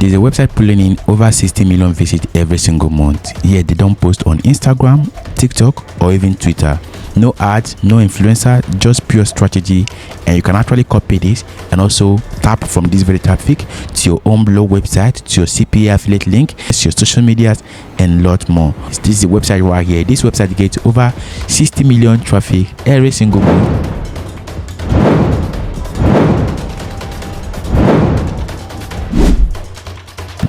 there's a website pulling in over 60 million visits every single month. Yet they don't post on Instagram, TikTok, or even Twitter. No ads, no influencer, just pure strategy. And you can actually copy this and also tap from this very traffic to your own blog website, to your CPA affiliate link, to your social medias, and lot more. This is the website right here. This website gets over 60 million traffic every single month.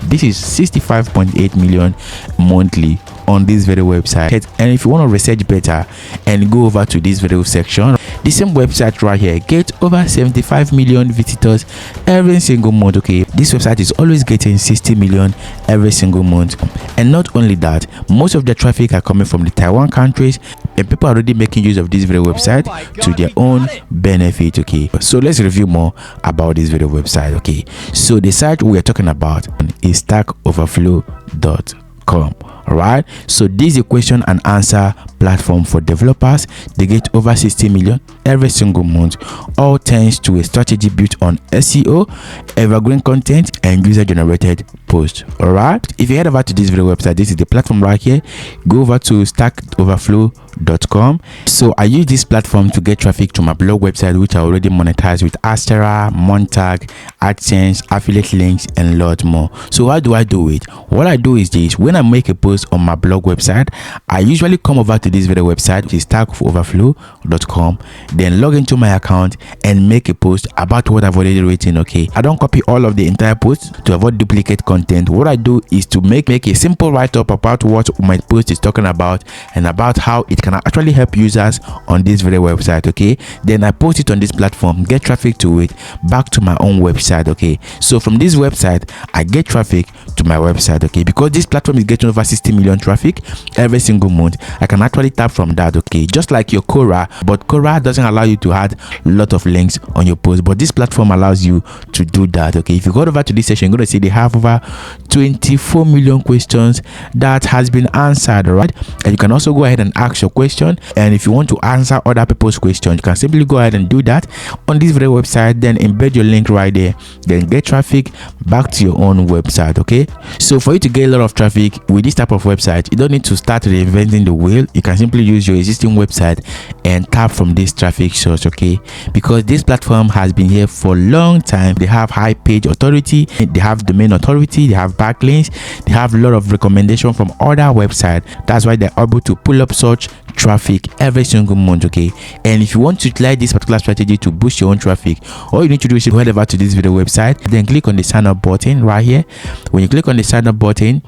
This is 65.8 million monthly on this very website. And if you want to research better and go over to this video section, the same website right here gets over 75 million visitors every single month. Okay, this website is always getting 60 million every single month. And not only that, most of the traffic are coming from the Taiwan countries, and people are already making use of this video website to their own benefit. Okay, so let's review more about this video website. Okay, so the site we are talking about is stackoverflow.com. All right, so this is a question and answer platform for developers. They get over 60 million every single month, all thanks to a strategy built on SEO, evergreen content, and user generated posts. All right, if you head over to this video website, this is the platform right here. Go over to stackoverflow.com. So I use this platform to get traffic to my blog website, which I already monetized with Astera, Montag, AdSense, affiliate links, and lot more. So how do I do it? What I do is this: when I make a post on my blog website, I usually come over to this video website, which is stackoverflow.com, then log into my account and make a post about what I've already written. Okay, I don't copy all of the entire post to avoid duplicate content. What I do is to make a simple write-up about what my post is talking about and about how it can actually help users on this video website. Okay, then I post it on this platform, get traffic to it, back to my own website. Okay, so from this website I get traffic to my website. Okay, because this platform is getting over 60 million traffic every single month, I can actually tap from that. Okay, just like your Quora, but Quora doesn't allow you to add a lot of links on your post, but this platform allows you to do that. Okay, if you go over to this section, you're going to see they have over 24 million questions that has been answered. Right, and you can also go ahead and ask your question, and if you want to answer other people's questions, you can simply go ahead and do that on this very website, then embed your link right there, then get traffic back to your own website. Okay, so for you to get a lot of traffic with this type of website, you don't need to start reinventing the wheel. You can simply use your existing website and tap from this traffic source. Okay, because this platform has been here for a long time. They have high page authority, they have domain authority, they have backlinks, they have a lot of recommendation from other websites. That's why they're able to pull up such traffic every single month. Okay, and if you want to utilize this particular strategy to boost your own traffic, all you need to do is go head over to this video website, then click on the sign up button right here. When you click on the sign up button,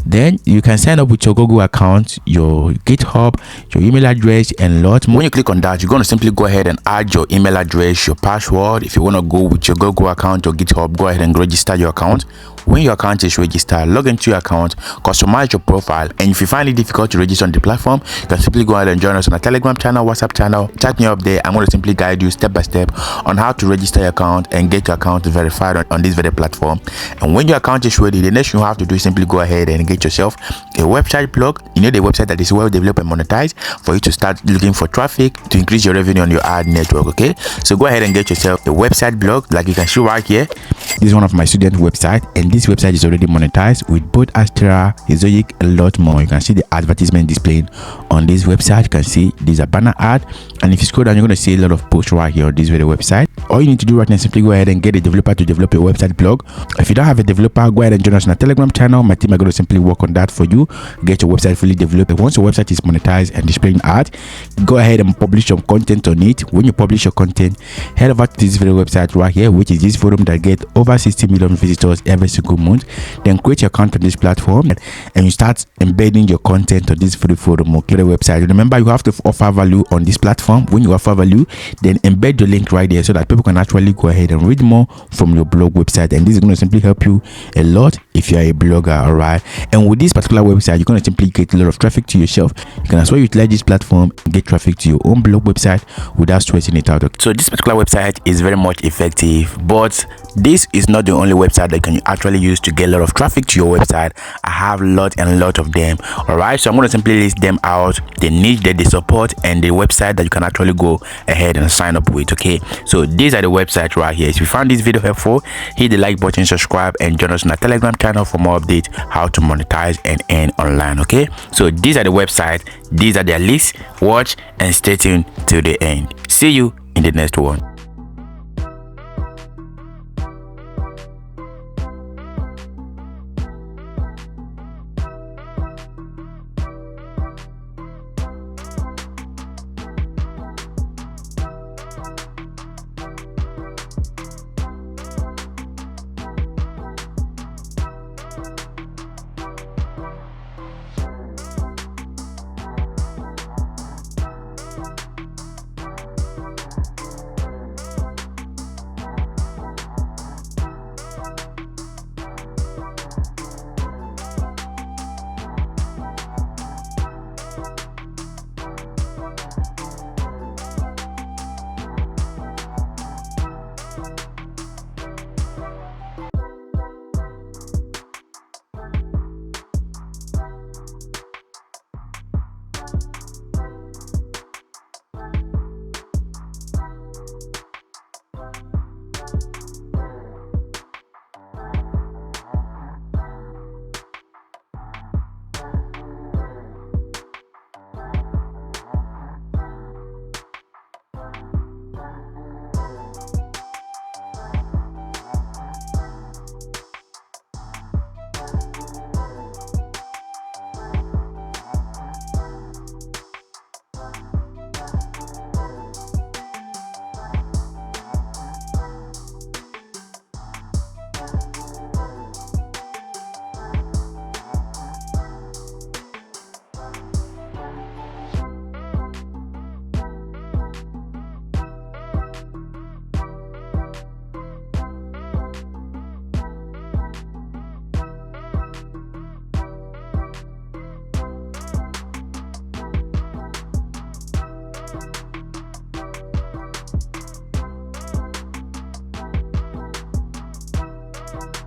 then you can sign up with your Google account, your GitHub, your email address, and lot more. When you click on that, you're going to simply go ahead and add your email address, your password. If you want to go with your Google account or GitHub, go ahead and register your account. When your account is registered, log into your account, customize your profile, and if you find it difficult to register on the platform, you can simply go ahead and join us on a Telegram channel, WhatsApp channel. Chat me up there. I'm going to simply guide you step by step on how to register your account and get your account verified on this very platform. And when your account is ready, the next thing you have to do is simply go ahead and get yourself a website blog. You know, the website that is well developed and monetized for you to start looking for traffic to increase your revenue on your ad network. Okay, so go ahead and get yourself a website blog, like you can see right here. This is one of my student websites, and this website is already monetized with both Astera, Ezoic, a lot more. You can see the advertisement displayed on this website. You can see these are banner ad, and if you scroll down, you're going to see a lot of posts right here on this very website. All you need to do right now is simply go ahead and get a developer to develop a website blog. If you don't have a developer, go ahead and join us on a Telegram channel. My team are going to simply work on that for you. Get your website fully developed. Once your website is monetized and displaying ad, go ahead and publish your content on it. When you publish your content, head over to this very website right here, which is this forum that get over 60 million visitors every single month. Then create your account on this platform and you start embedding your content on this free forum or clear website. Remember, you have to offer value on this platform. When you offer value, then embed your link right there so that people can actually go ahead and read more from your blog website. And this is going to simply help you a lot if you are a blogger. All right, and with this particular website, you're going to simply get a lot of traffic to yourself. You can as well utilize this platform and get traffic to your own blog website without sweating it out. So this particular website is very much effective, but this is not the only website that can actually actually use to get a lot of traffic to your website. I have lot and lot of them. All right, so I'm going to simply list them out, the niche that they support, and the website that you can actually go ahead and sign up with. Okay, so these are the websites right here. If you found this video helpful, hit the like button, subscribe, and join us on our Telegram channel for more updates how to monetize and earn online. Okay, so these are the websites, these are their lists. Watch and stay tuned till the end. See you in the next one. Thank you.